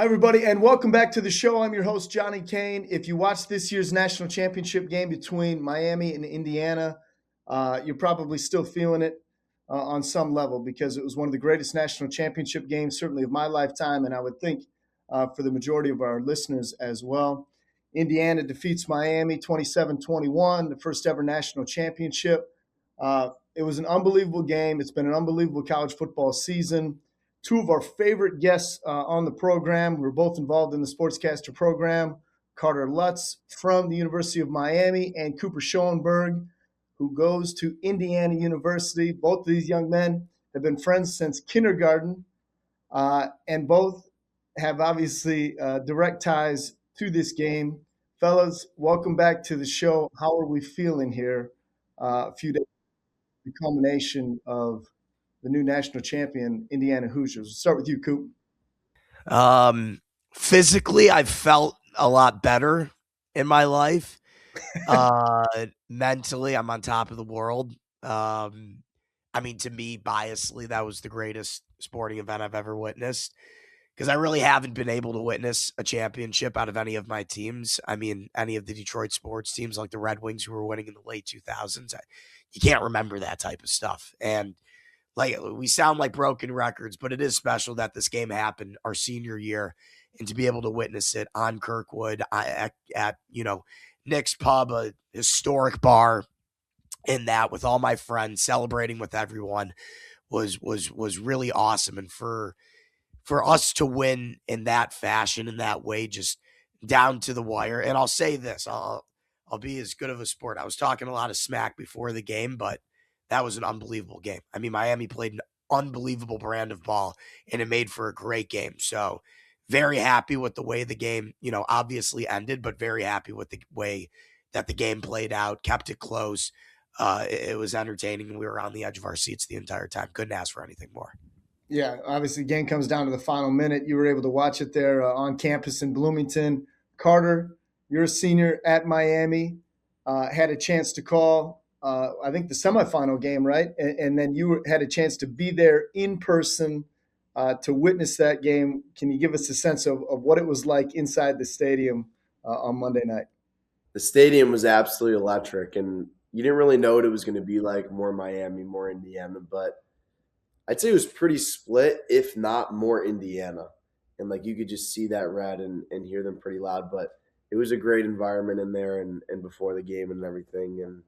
Hi, everybody, and welcome back to the show. I'm your host, Johnny Kane. If you watched this year's national championship game between Miami and Indiana, you're probably still feeling it on some level because it was one of the greatest national championship games, certainly of my lifetime, and I would think for the majority of our listeners as well. Indiana defeats Miami 27-21, the first ever national championship. It was an unbelievable game. It's been an unbelievable college football season. Two of our favorite guests on the program. We're both involved in the Sportscaster program. Carter Lutz from the University of Miami and Cooper Schoenberg, who goes to Indiana University. Both of these young men have been friends since kindergarten, and both have obviously direct ties to this game. Fellas, welcome back to the show. How are we feeling here a few days, the culmination of the new national champion, Indiana Hoosiers? We'll start with you, Coop. Um, Physically, I've felt a lot better in my life. Mentally, I'm on top of the world. I mean, to me, biasly, that was the greatest sporting event I've ever witnessed because I really haven't been able to witness a championship out of any of my teams. I mean, any of the Detroit sports teams like the Red Wings who were winning in the late 2000s. You can't remember that type of stuff. And like we sound like broken records, but it is special that this game happened our senior year and to be able to witness it on Kirkwood at Nick's Pub, a historic bar in that with all my friends celebrating with everyone was really awesome. And for us to win in that fashion, in that way, just down to the wire. And I'll say this, I'll be as good of a sport. I was talking a lot of smack before the game, but that was an unbelievable game. I mean, Miami played an unbelievable brand of ball, and it made for a great game. So very happy with the way the game, obviously ended, but very happy with the way that the game played out, kept it close. It was entertaining, and we were on the edge of our seats the entire time. Couldn't ask for anything more. Yeah, obviously, the game comes down to the final minute. You were able to watch it there on campus in Bloomington. Carter, you're a senior at Miami, had a chance to call, I think, the semifinal game, right? And then you had a chance to be there in person to witness that game. Can you give us a sense of what it was like inside the stadium on Monday night? The stadium was absolutely electric, and you didn't really know what it was going to be like, more Miami, more Indiana, but I'd say it was pretty split, if not more Indiana. And like you could just see that red and hear them pretty loud. But it was a great environment in there and before the game and everything. And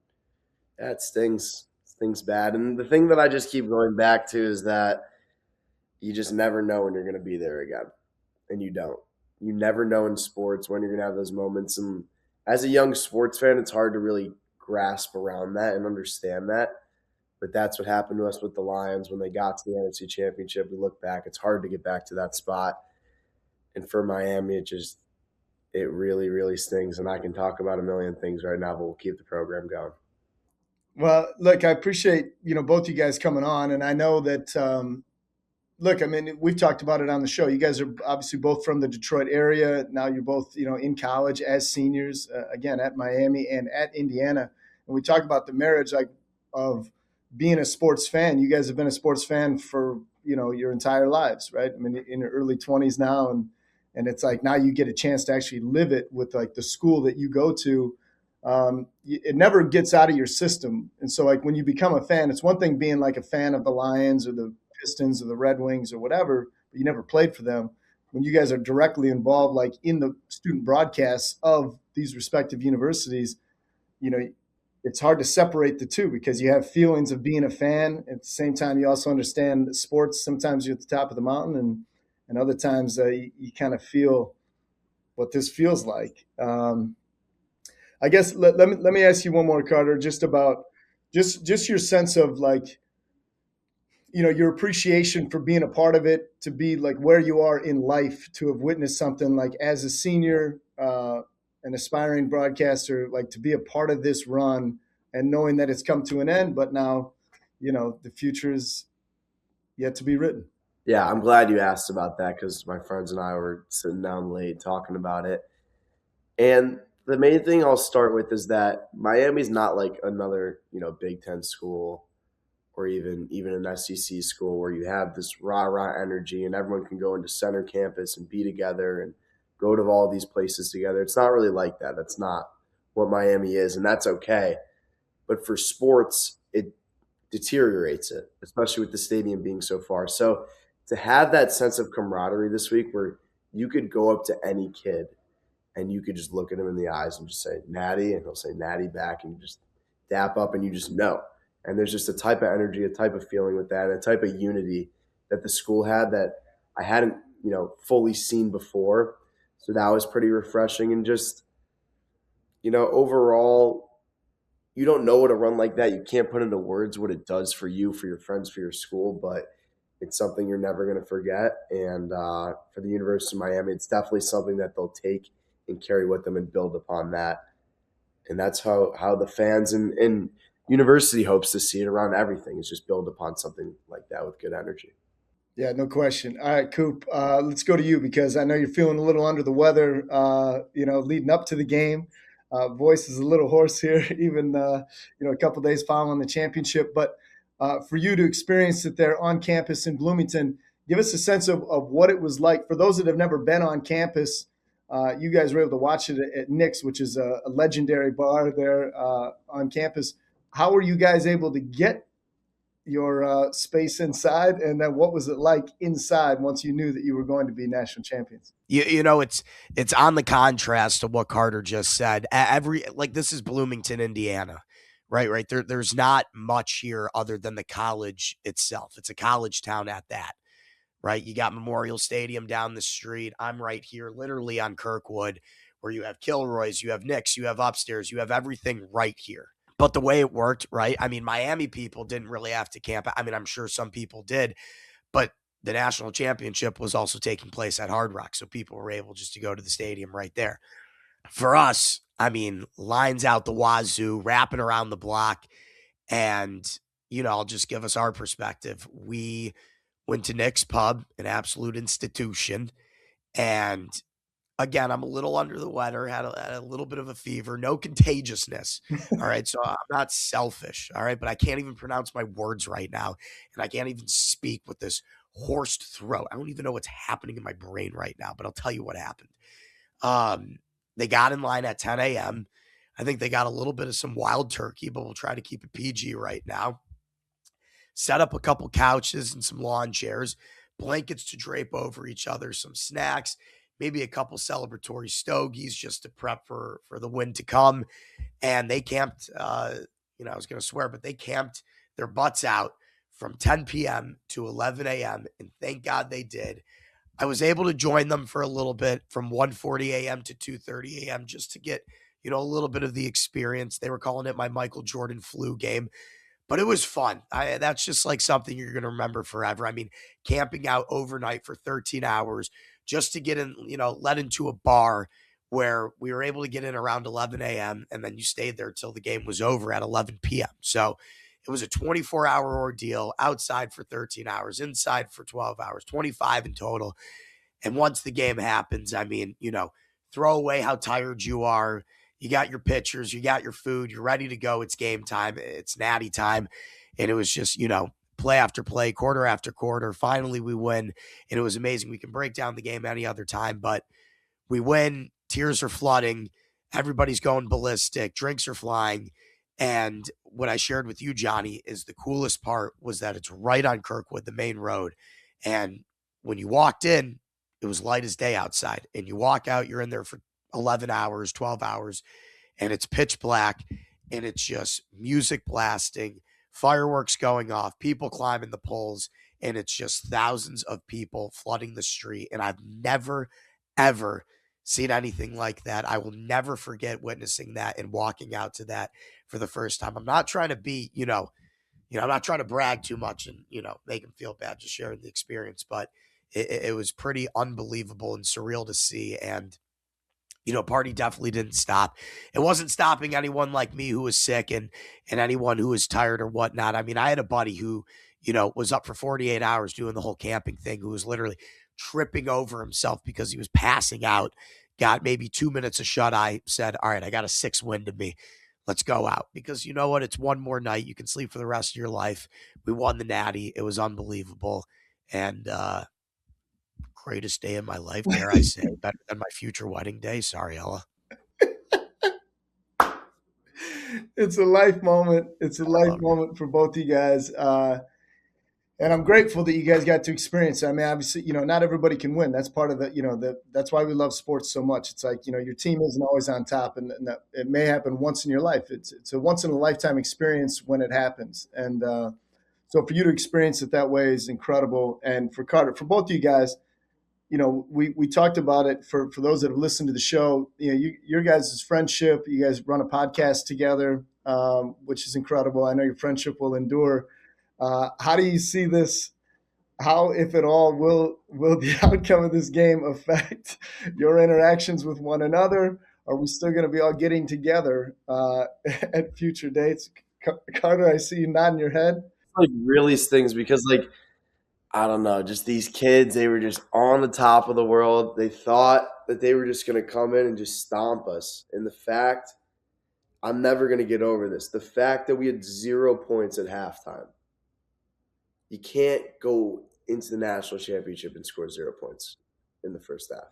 yeah, it stings. It stings bad. And the thing that I just keep going back to is that you just never know when you're going to be there again. And you don't. You never know in sports when you're going to have those moments. And as a young sports fan, it's hard to really grasp around that and understand that. But that's what happened to us with the Lions when they got to the NFC Championship. We look back, it's hard to get back to that spot. And for Miami, it really, really stings. And I can talk about a million things right now, but we'll keep the program going. Well, look, I appreciate both you guys coming on, and I know that look, I mean, we've talked about it on the show. You guys are obviously both from the Detroit area. Now you're both, in college as seniors, again, at Miami and at Indiana. And we talk about the marriage of being a sports fan. You guys have been a sports fan for, your entire lives, right? I mean, in your early 20s now. And it's like now you get a chance to actually live it with like the school that you go to. It never gets out of your system. And so like when you become a fan, it's one thing being like a fan of the Lions or the Pistons or the Red Wings or whatever, but you never played for them. When you guys are directly involved, like in the student broadcasts of these respective universities, it's hard to separate the two because you have feelings of being a fan. At the same time, you also understand sports. Sometimes you're at the top of the mountain, and other times you kind of feel what this feels like. I guess let me ask you one more, Carter, just about just your sense of like your appreciation for being a part of it, to be like where you are in life, to have witnessed something like as a senior, an aspiring broadcaster, like to be a part of this run and knowing that it's come to an end, but now, the future is yet to be written. Yeah, I'm glad you asked about that because my friends and I were sitting down late talking about it. And the main thing I'll start with is that Miami's not like another, Big Ten school or even an SEC school where you have this rah-rah energy and everyone can go into center campus and be together and go to all these places together. It's not really like that. That's not what Miami is, and that's okay. But for sports, it deteriorates it, especially with the stadium being so far. So to have that sense of camaraderie this week where you could go up to any kid and you could just look at him in the eyes and just say Natty, and he'll say Natty back, and you just dap up and you just know. And there's just a type of energy, a type of feeling with that, a type of unity that the school had that I hadn't, fully seen before. So that was pretty refreshing. And just, overall, you don't know what a run like that. You can't put into words what it does for you, for your friends, for your school, but it's something you're never going to forget. And for the University of Miami, it's definitely something that they'll take and carry with them and build upon that. And that's how the fans and university hopes to see it around everything, is just build upon something like that with good energy. Yeah, no question. All right, Coop, let's go to you because I know you're feeling a little under the weather, leading up to the game. Voice is a little hoarse here, even, a couple of days following the championship. But for you to experience it there on campus in Bloomington, give us a sense of what it was like. For those that have never been on campus, you guys were able to watch it at Nick's, which is a legendary bar there on campus. How were you guys able to get your space inside, and then what was it like inside once you knew that you were going to be national champions? It's on the contrast to what Carter just said. This is Bloomington, Indiana, right? There's not much here other than the college itself. It's a college town at that, right? You got Memorial Stadium down the street. I'm right here, literally on Kirkwood, where you have Kilroy's, you have Nick's, you have upstairs, you have everything right here. But the way it worked, right? I mean, Miami people didn't really have to camp. I mean, I'm sure some people did, but the national championship was also taking place at Hard Rock. So people were able just to go to the stadium right there. For us, I mean, lines out the wazoo, wrapping around the block. And, I'll just give us our perspective. We went to Nick's Pub, an absolute institution. And again, I'm a little under the weather, had a little bit of a fever, no contagiousness. All right. So I'm not selfish. All right. But I can't even pronounce my words right now. And I can't even speak with this hoarse throat. I don't even know what's happening in my brain right now, but I'll tell you what happened. They got in line at 10 a.m. I think they got a little bit of some wild turkey, but we'll try to keep it PG right now. Set up a couple couches and some lawn chairs, blankets to drape over each other, some snacks, maybe a couple celebratory stogies just to prep for the win to come. And they camped, I was going to swear, but they camped their butts out from 10 p.m. to 11 a.m. And thank God they did. I was able to join them for a little bit from 1:40 a.m. to 2:30 a.m. just to get, a little bit of the experience. They were calling it my Michael Jordan flu game. But it was fun. That's just like something you're going to remember forever. I mean, camping out overnight for 13 hours just to get in, let into a bar where we were able to get in around 11 a.m. and then you stayed there till the game was over at 11 p.m. So it was a 24-hour ordeal, outside for 13 hours, inside for 12 hours, 25 in total. And once the game happens, I mean, throw away how tired you are. You got your pitchers, you got your food, you're ready to go. It's game time. It's natty time. And it was just, play after play, quarter after quarter. Finally, we win. And it was amazing. We can break down the game any other time, but we win. Tears are flooding. Everybody's going ballistic. Drinks are flying. And what I shared with you, Johnny, is the coolest part was that it's right on Kirkwood, the main road. And when you walked in, it was light as day outside. And you walk out, you're in there for 11 hours, 12 hours, and it's pitch black, and it's just music blasting, fireworks going off, people climbing the poles, and it's just thousands of people flooding the street. And I've never, ever seen anything like that. I will never forget witnessing that and walking out to that for the first time. I'm not trying to be, I'm not trying to brag too much and, make them feel bad, just sharing the experience, but it was pretty unbelievable and surreal to see. And party definitely didn't stop. It wasn't stopping anyone like me who was sick and anyone who was tired or whatnot. I mean, I had a buddy who, was up for 48 hours doing the whole camping thing, who was literally tripping over himself because he was passing out, got maybe 2 minutes of shut eye, said, all right, I got a 6 wind in me. let's go out. Because you know what? It's one more night. You can sleep for the rest of your life. We won the Natty. It was unbelievable. And greatest day of my life, dare I say. Better than my future wedding day. Sorry, Ella. It's a life moment. It's a life moment for both you guys. And I'm grateful that you guys got to experience it. I mean, obviously, not everybody can win. That's part of that's why we love sports so much. It's like, your team isn't always on top, and that it may happen once in your life. It's a once in a lifetime experience when it happens. And so for you to experience it that way is incredible. And for Carter, for both of you guys, we talked about it for those that have listened to the show. Your guys' friendship, you guys run a podcast together, which is incredible. I know your friendship will endure. How do you see this? How, if at all, will the outcome of this game affect your interactions with one another? Are we still going to be all getting together at future dates? Carter, I see you nodding your head. It like really stings because, like, I don't know, just these kids, they were just on the top of the world. They thought that they were just going to come in and just stomp us. And the fact, I'm never going to get over this, the fact that we had 0 points at halftime. You can't go into the national championship and score 0 points in the first half.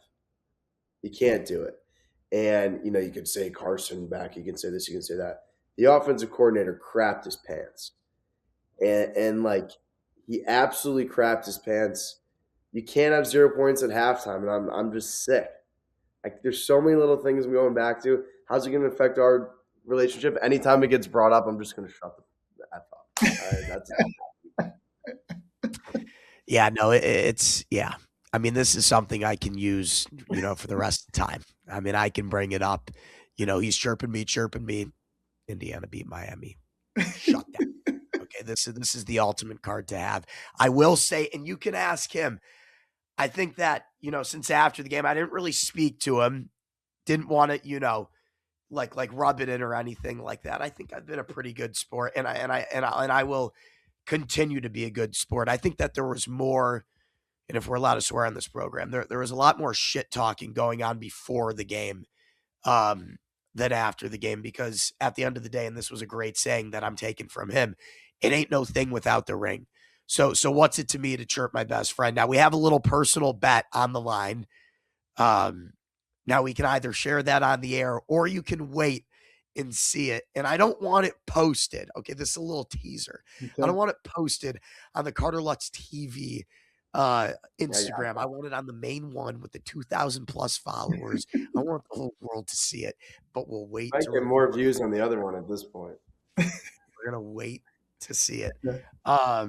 You can't do it. And, you could say Carson back. You can say this, you can say that. The offensive coordinator crapped his pants. And like, he absolutely crapped his pants. You can't have 0 points at halftime, and I'm just sick. Like, there's so many little things I'm going back to. How's it going to affect our relationship? Anytime it gets brought up, I'm just going to shut the F up. That's Yeah, no, it's yeah. I mean, this is something I can use, for the rest of the time. I mean, I can bring it up. He's chirping me. Indiana beat Miami. Shut down. Okay, this is the ultimate card to have. I will say, and you can ask him, I think that, since after the game, I didn't really speak to him. Didn't want to, like rub it in or anything like that. I think I've been a pretty good sport, and I will continue to be a good sport. I think that there was more, and if we're allowed to swear on this program, there was a lot more shit talking going on before the game than after the game, because at the end of the day, and this was a great saying that I'm taking from him, it ain't no thing without the ring. So what's it to me to chirp my best friend? Now we have a little personal bet on the line. Now we can either share that on the air, or you can wait and see it. And I don't want it posted. Okay, this is a little teaser. Okay. I don't want it posted on the Carter Lutz TV Instagram. I want it on the main one with the 2,000 plus followers. I want the whole world to see it, but we'll wait. I get more views on the other one at this point. We're gonna wait to see it. Yeah.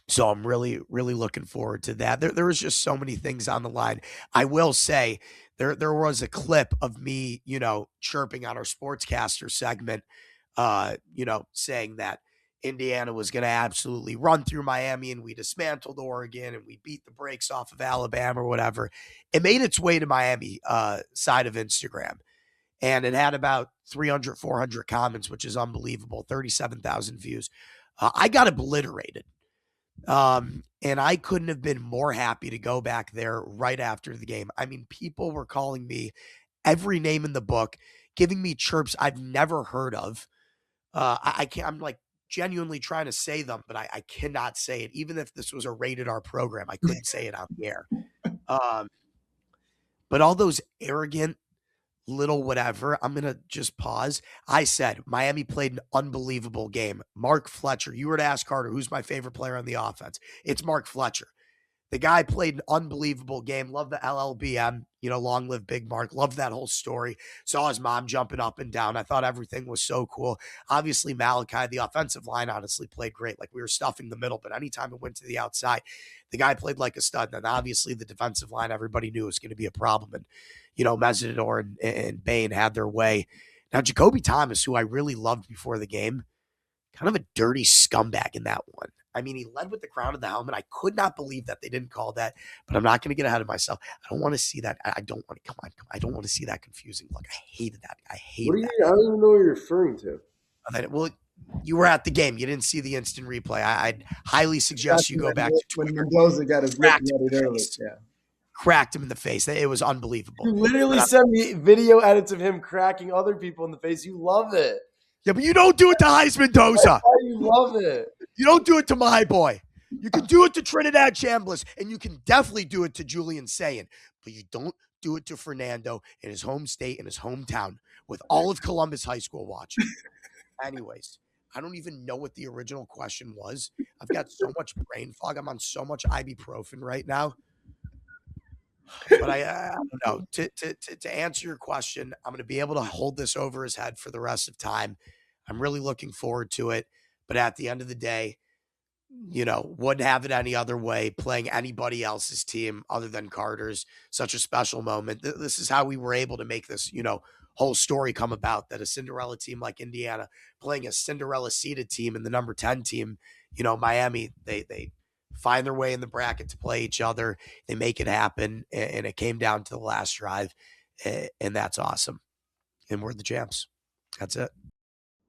So I'm really, really looking forward to that. There was just so many things on the line. I will say there was a clip of me, chirping on our Sportscaster segment, saying that Indiana was going to absolutely run through Miami, and we dismantled Oregon, and we beat the brakes off of Alabama or whatever. It made its way to Miami side of Instagram, and it had about 300, 400 comments, which is unbelievable, 37,000 views. I got obliterated. And I couldn't have been more happy to go back there right after the game. I mean, people were calling me every name in the book, giving me chirps I've never heard of. I can't, I'm like genuinely trying to say them, but I cannot say it. Even if this was a rated R program, I couldn't say it on the air. But all those arrogant little whatever, I'm going to just pause. I said, Miami played an unbelievable game. Mark Fletcher, you were to ask Carter, who's my favorite player on the offense? It's Mark Fletcher. The guy played an unbelievable game. Love the LLBM, long live Big Mark. Love that whole story. Saw his mom jumping up and down. I thought everything was so cool. Obviously, Malachi, the offensive line, honestly played great. Like, we were stuffing the middle, but anytime it went to the outside, the guy played like a stud. And obviously, the defensive line, everybody knew was going to be a problem. And, Mesidor and Bain had their way. Now, Jacoby Thomas, who I really loved before the game, kind of a dirty scumbag in that one. I mean, he led with the crown of the helmet. I could not believe that they didn't call that, but I'm not going to get ahead of myself. I don't want to see that. I don't want to, come on. I don't want to see that confusing look. I hated that. I don't even know what you're referring to. Well, you were at the game. You didn't see the instant replay. I'd highly suggest you go back to Twitter. When Mendoza got his lip early. Yeah. Cracked him in the face. It was unbelievable. You literally sent me video edits of him cracking other people in the face. You love it. Yeah, but you don't do it to Heisman Dosa. You love it. You don't do it to my boy. You can do it to Trinidad Chambliss, and you can definitely do it to Julian Sayin, but you don't do it to Fernando in his home state, in his hometown, with all of Columbus High School watching. Anyways, I don't even know what the original question was. I've got so much brain fog. I'm on so much ibuprofen right now. But I don't know. To answer your question, I'm going to be able to hold this over his head for the rest of time. I'm really looking forward to it. But at the end of the day, wouldn't have it any other way, playing anybody else's team other than Carter's. Such a special moment. This is how we were able to make this, whole story come about, that a Cinderella team like Indiana playing a Cinderella seeded team and the number 10 team, Miami, they find their way in the bracket to play each other. They make it happen. And it came down to the last drive. And that's awesome. And we're the champs. That's it.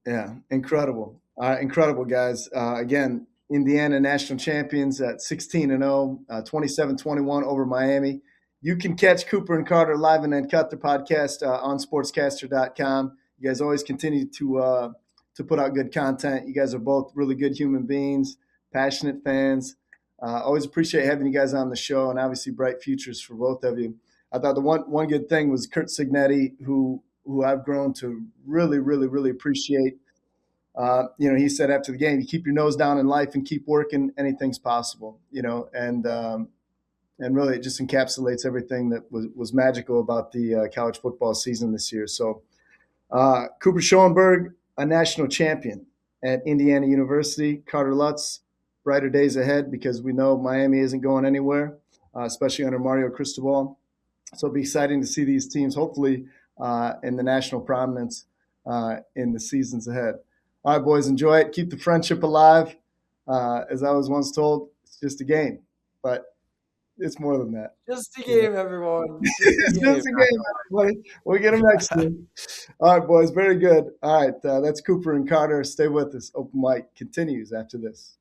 Yeah, incredible. Incredible, guys. Again, Indiana national champions at 16-0, 27-21 over Miami. You can catch Cooper and Carter live and uncut the podcast on sportscaster.com. You guys always continue to put out good content. You guys are both really good human beings, passionate fans. Always appreciate having you guys on the show, and obviously bright futures for both of you. I thought the one good thing was Kurt Signetti, who I've grown to really, really, really appreciate. He said after the game, you keep your nose down in life and keep working. Anything's possible, and really it just encapsulates everything that was magical about the college football season this year. So Cooper Schoenberg, a national champion at Indiana University. Carter Lutz, brighter days ahead, because we know Miami isn't going anywhere, especially under Mario Cristobal. So it'll be exciting to see these teams, hopefully, in the national prominence in the seasons ahead. All right, boys, enjoy it. Keep the friendship alive. As I was once told, it's just a game, but it's more than that. Just a game, everyone. Just a game, everybody. We'll get them next time. All right, boys, very good. All right, that's Cooper and Carter. Stay with us. Open mic continues after this.